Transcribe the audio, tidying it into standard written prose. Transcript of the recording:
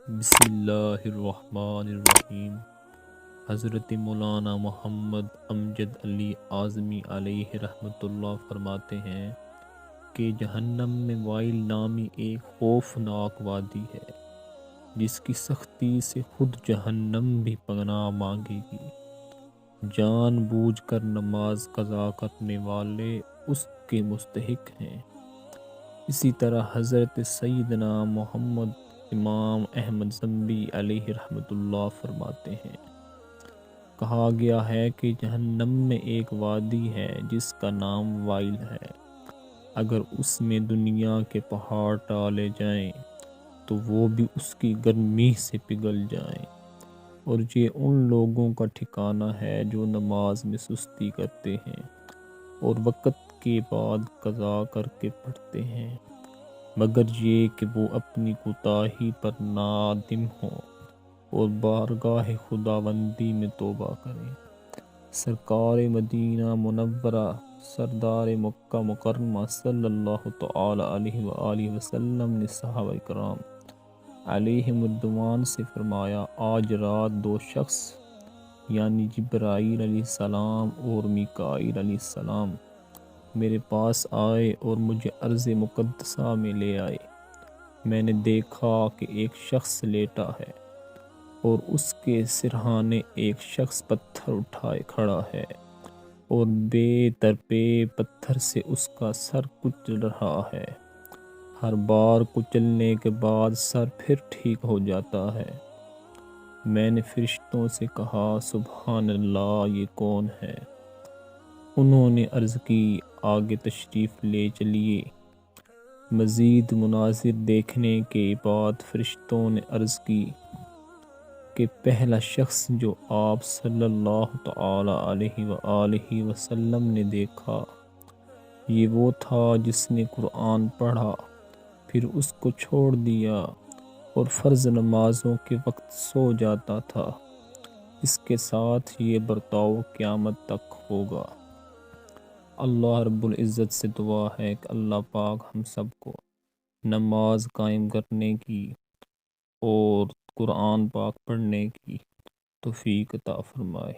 بسم اللہ الرحمن الرحیم۔ حضرت مولانا محمد امجد علی اعظمی علیہ رحمۃ اللہ فرماتے ہیں کہ جہنم میں وائل نامی ایک خوفناک وادی ہے جس کی سختی سے خود جہنم بھی پناہ مانگے گی۔ جان بوجھ کر نماز قضا کرنے والے اس کے مستحق ہیں۔ اسی طرح حضرت سیدنا محمد امام احمد ذنبی علیہ رحمۃ اللہ فرماتے ہیں، کہا گیا ہے کہ جہنم میں ایک وادی ہے جس کا نام وائل ہے۔ اگر اس میں دنیا کے پہاڑ ڈالے جائیں تو وہ بھی اس کی گرمی سے پگھل جائیں، اور یہ ان لوگوں کا ٹھکانہ ہے جو نماز میں سستی کرتے ہیں اور وقت کے بعد قضا کر کے پڑھتے ہیں، مگر یہ کہ وہ اپنی کوتاہی پر نادم ہوں اور بارگاہ خداوندی میں توبہ کریں۔ سرکار مدینہ منورہ سردار مکہ مکرمہ صلی اللہ تعالی علیہ وآلہ وسلم نے صحابہ کرام علیہم الرضوان سے فرمایا، آج رات دو شخص یعنی جبرائیل علیہ السلام اور میکائیل علیہ السلام میرے پاس آئے اور مجھے ارض مقدسہ میں لے آئے۔ میں نے دیکھا کہ ایک شخص لیٹا ہے اور اس کے سرہانے ایک شخص پتھر اٹھائے کھڑا ہے، اور بے درپے پتھر سے اس کا سر کچل رہا ہے۔ ہر بار کچلنے کے بعد سر پھر ٹھیک ہو جاتا ہے۔ میں نے فرشتوں سے کہا، سبحان اللہ، یہ کون ہے؟ انہوں نے عرض کی، آگے تشریف لے چلیے۔ مزید مناظر دیکھنے کے بعد فرشتوں نے عرض کی کہ پہلا شخص جو آپ صلی اللہ تعالی علیہ وآلہ وسلم نے دیکھا، یہ وہ تھا جس نے قرآن پڑھا، پھر اس کو چھوڑ دیا اور فرض نمازوں کے وقت سو جاتا تھا۔ اس کے ساتھ یہ برتاؤ قیامت تک ہوگا۔ اللہ رب العزت سے دعا ہے کہ اللہ پاک ہم سب کو نماز قائم کرنے کی اور قرآن پاک پڑھنے کی توفیق عطا فرمائے۔